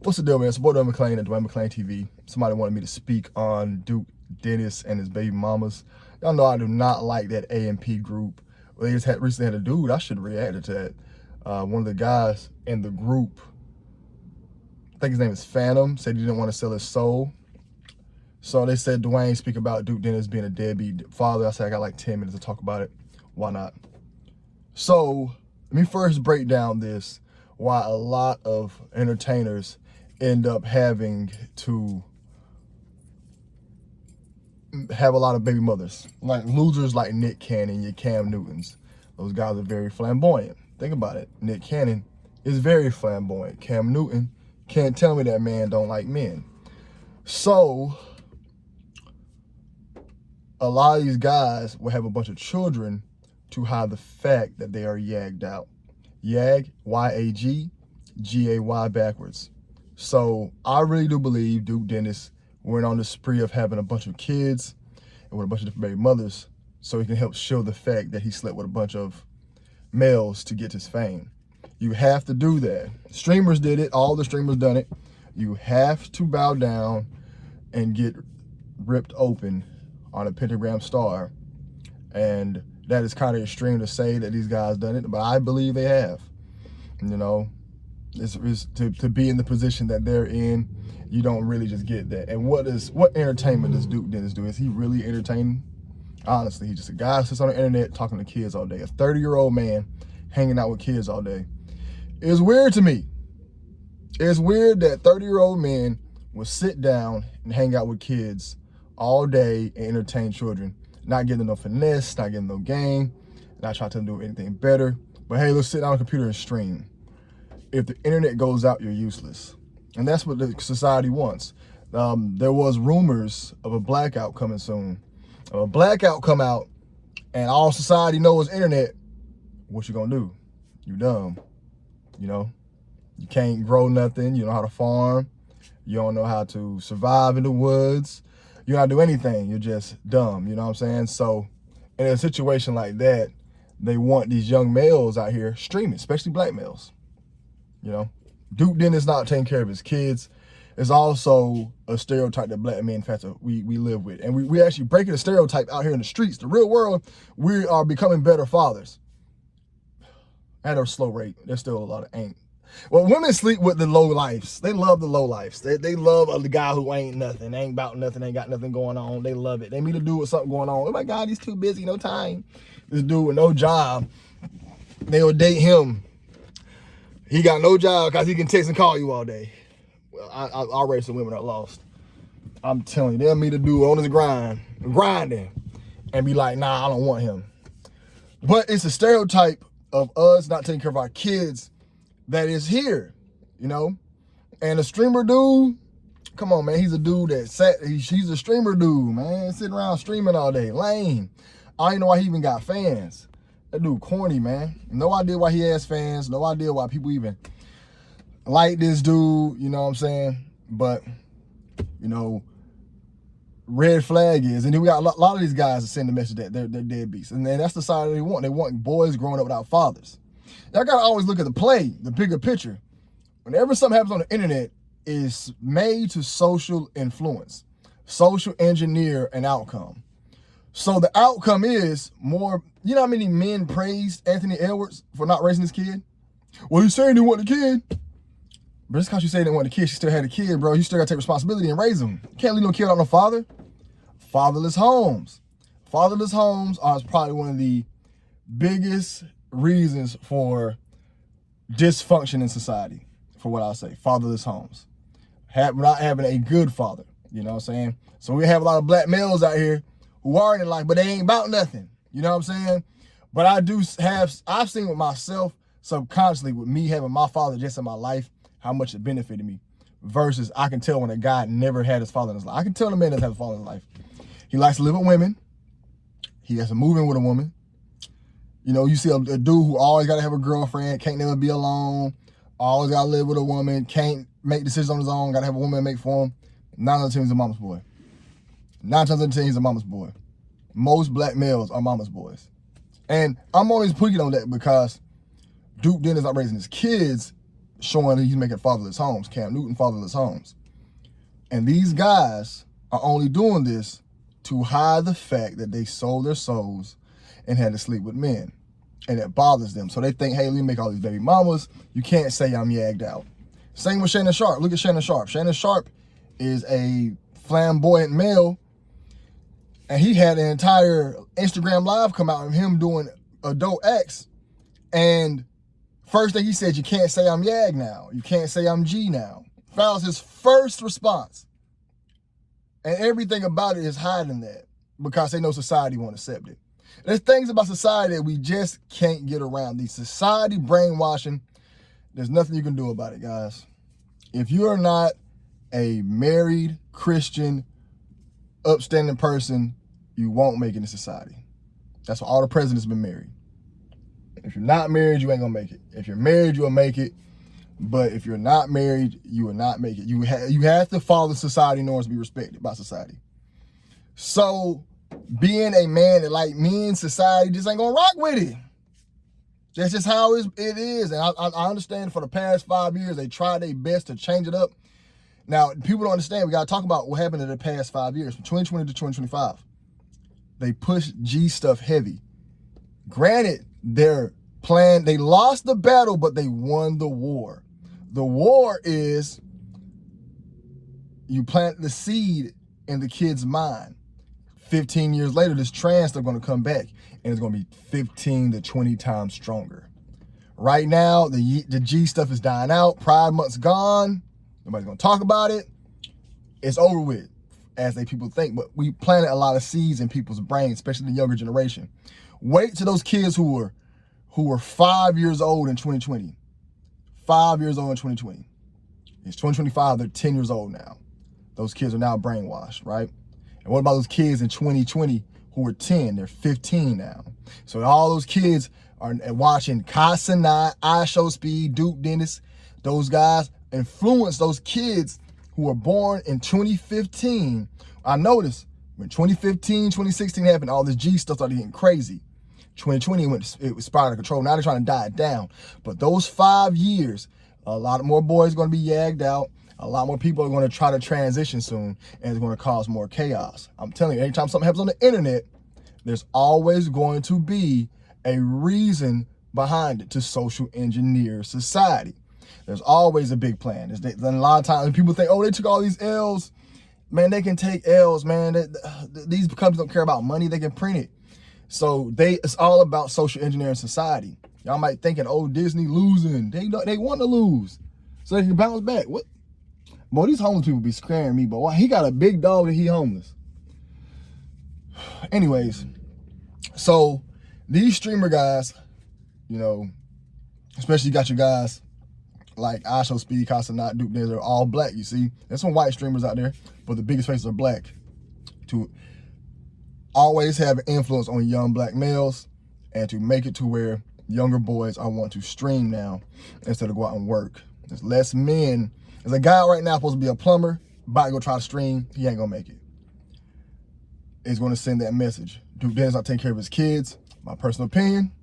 What's the deal, man? It's your boy Dwayne McClain at Dwayne McClain TV. Somebody wanted me to speak on Duke Dennis and his baby mamas. Y'all know I do not like that A&P group. Well, they just recently had a dude, I should have reacted to that. One of the guys in the group, I think his name is Phantom, said he didn't want to sell his soul. So they said, Dwayne, speak about Duke Dennis being a deadbeat father. I said, I got like 10 minutes to talk about it. Why not? So let me first break down why a lot of entertainers end up having to have a lot of baby mothers. Like losers like Nick Cannon, your Cam Newtons. Those guys are very flamboyant. Think about it. Nick Cannon is very flamboyant. Cam Newton can't tell me that man don't like men. So a lot of these guys will have a bunch of children to hide the fact that they are yagged out. Yag, Y-A-G, G-A-Y backwards. So I really do believe Duke Dennis went on the spree of having a bunch of kids and with a bunch of different baby mothers so he can help show the fact that he slept with a bunch of males to get his fame. You have to do that. Streamers did it. All the streamers done it. You have to bow down and get ripped open on a pentagram star. And that is kind of extreme to say that these guys done it, but I believe they have. You know, it's to be in the position that they're in, you don't really just get that. And what entertainment does Duke Dennis do? Is he really entertaining? Honestly, he's just a guy who sits on the internet talking to kids all day. A 30-year-old man hanging out with kids all day. It's weird to me. It's weird that 30-year-old men will sit down and hang out with kids all day and entertain children. Not getting no finesse, not getting no game, not trying to do anything better. But hey, let's sit down on a computer and stream. If the internet goes out, you're useless. And that's what the society wants. There was rumors of a blackout coming soon. If a blackout come out and all society knows internet, what you gonna do? You dumb. You know, you can't grow nothing. You don't know how to farm. You don't know how to survive in the woods. You don't do anything. You're just dumb. You know what I'm saying? So in a situation like that, they want these young males out here streaming, especially black males. You know, Duke Dennis not taking care of his kids is also a stereotype that black men, in fact, we live with. And we actually breaking a stereotype out here in the streets. The real world, we are becoming better fathers at a slow rate. There's still a lot of ain't. Well, women sleep with the low lives. They love the low lives. They love the guy who ain't nothing, ain't about nothing, ain't got nothing going on. They love it. They meet a dude with something going on. Oh my God, he's too busy, no time. This dude with no job, they'll date him. He got no job because he can text and call you all day. Well, I already some women are lost. I'm telling you, they'll meet a dude on his grinding, and be like, nah, I don't want him. But it's a stereotype of us not taking care of our kids that is here, you know? And a streamer dude, come on, man, he's a dude he's a streamer dude, man, sitting around streaming all day, lame. I don't even know why he even got fans. That dude corny, man. No idea why he has fans, no idea why people even like this dude, you know what I'm saying? But, you know, red flag is, and then we got a lot of these guys that send the message that they're deadbeats, and then that's the side they want. They want boys growing up without fathers. Y'all gotta always look at the play, the bigger picture. Whenever something happens on the internet, it's made to social influence, social engineer an outcome. So the outcome is more, you know how many men praised Anthony Edwards for not raising his kid? Well, he's saying he didn't want a kid. But just because you say he didn't want a kid, she still had a kid, bro. You still gotta take responsibility and raise him. You can't leave no kid without no father. Fatherless homes. Fatherless homes are probably one of the biggest reasons for dysfunction in society, for what I'll say. Fatherless homes. Not having a good father, you know what I'm saying? So we have a lot of black males out here who are in life, but they ain't about nothing, you know what I'm saying? But I've seen with myself subconsciously, with me having my father just in my life, how much it benefited me, versus I can tell when a guy never had his father in his life. I can tell the man doesn't have a father in his life. He likes to live with women. He has to move in with a woman. You know, you see a dude who always got to have a girlfriend, can't never be alone, always got to live with a woman, can't make decisions on his own, got to have a woman make for him. 9 out of 10 he's a mama's boy. 9 times out of 10 he's a mama's boy. Most black males are mama's boys. And I'm always picking on that because Duke Dennis not raising his kids showing that he's making fatherless homes, Cam Newton fatherless homes. And these guys are only doing this to hide the fact that they sold their souls and had to sleep with men. And it bothers them. So they think, hey, let me make all these baby mamas. You can't say I'm yagged out. Same with Shannon Sharp. Look at Shannon Sharp. Shannon Sharp is a flamboyant male. And he had an entire Instagram live come out of him doing adult acts. And first thing he said, you can't say I'm yag now. You can't say I'm G now. That was his first response. And everything about it is hiding that because they know society won't accept it. There's things about society that we just can't get around. The society brainwashing, there's nothing you can do about it, guys. If you are not a married, Christian, upstanding person, you won't make it in society. That's why all the presidents have been married. If you're not married, you ain't gonna make it. If you're married, you'll make it. But if you're not married, you will not make it. You have to follow society norms to be respected by society. So being a man that like me in society just ain't gonna rock with it. That's just how it is. And I understand for the past 5 years, they tried their best to change it up. Now, people don't understand. We gotta talk about what happened in the past 5 years, from 2020 to 2025. They pushed G stuff heavy. Granted, they lost the battle, but they won the war. The war is you plant the seed in the kid's mind. 15 years later, this trans stuff going to come back, and it's going to be 15 to 20 times stronger. Right now, the G stuff is dying out. Pride Month's gone. Nobody's going to talk about it. It's over with, as people think. But we planted a lot of seeds in people's brains, especially the younger generation. Wait till those kids who were 5 years old in 2020. 5 years old in 2020. It's 2025, they're 10 years old now. Those kids are now brainwashed, right? And what about those kids in 2020 who were 10? They're 15 now. So all those kids are watching Kai Cenat, IShowSpeed, Duke Dennis. Those guys influence those kids who were born in 2015. I noticed when 2015, 2016 happened, all this G stuff started getting crazy. 2020 it was spiraled out of control. Now they're trying to die it down. But those 5 years, a lot more boys are going to be yagged out. A lot more people are going to try to transition soon, and it's going to cause more chaos. I'm telling you, anytime something happens on the internet, there's always going to be a reason behind it to social engineer society. There's always a big plan. A lot of times people think, oh, they took all these L's. Man, they can take L's, man. These companies don't care about money. They can print it. So it's all about social engineering society. Y'all might thinking, oh, Disney losing. They want to lose so they can bounce back. What? Boy, these homeless people be scaring me, but why? He got a big dog and he homeless. Anyways, so these streamer guys, you know, especially you got your guys like IShowSpeed, Kai Cenat, Duke Dennis, they're all black, you see. There's some white streamers out there, but the biggest faces are black. To always have an influence on young black males and to make it to where younger boys are want to stream now instead of go out and work. There's less men. There's a guy right now supposed to be a plumber, about to go try to stream. He ain't gonna make it. It's gonna send that message. Duke Dennis not taking care of his kids. My personal opinion,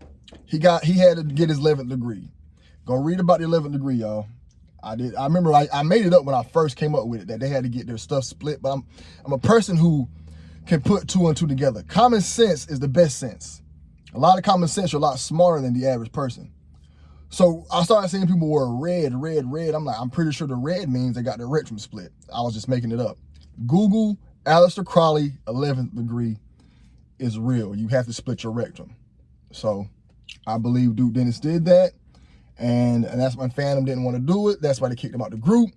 he had to get his 11th degree. Go read about the 11th degree, y'all. I remember I made it up when I first came up with it, that they had to get their stuff split, but I'm a person who can put two and two together. Common sense is the best sense. A lot of common sense are a lot smarter than the average person. So I started seeing people wear red. I'm like, I'm pretty sure the red means they got their rectum split. I was just making it up. Google Aleister Crowley 11th degree is real. You have to split your rectum. So I believe Duke Dennis did that. And that's why Phantom didn't want to do it. That's why they kicked him out the group.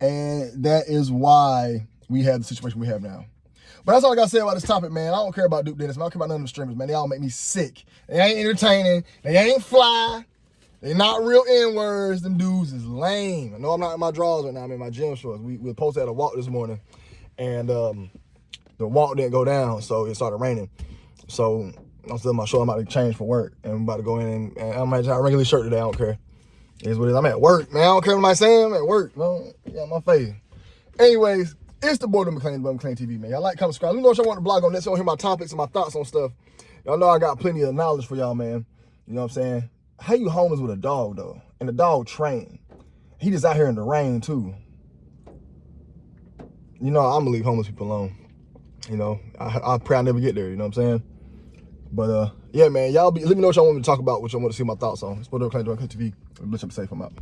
And that is why we have the situation we have now. But that's all I got to say about this topic, man. I don't care about Duke Dennis. I don't care about none of the streamers, man. They all make me sick. They ain't entertaining. They ain't fly. They not real N-words. Them dudes is lame. I know I'm not in my drawers right now. I'm in my gym shorts. We posted at a walk this morning. And the walk didn't go down, so it started raining. So I'm still in my shorts. I'm about to change for work. And I'm about to go in and I might have a regular shirt today. I don't care. It is what it is. I'm at work, man. I don't care what I'm saying. I'm at work. No, yeah, my face. Anyways, it's the boy, McLean TV, man. Y'all like, comment, subscribe. Let me know what y'all want to blog on this. Y'all hear my topics and my thoughts on stuff. Y'all know I got plenty of knowledge for y'all, man. You know what I'm saying? How you homeless with a dog, though? And the dog trained. he just out here in the rain too. You know, I'm gonna leave homeless people alone. You know, I pray I never get there, you know what I'm saying? But yeah, man, y'all let me know what y'all want me to talk about, what y'all want to see my thoughts on. It's Paternity TV. Bless up safe, I'm out.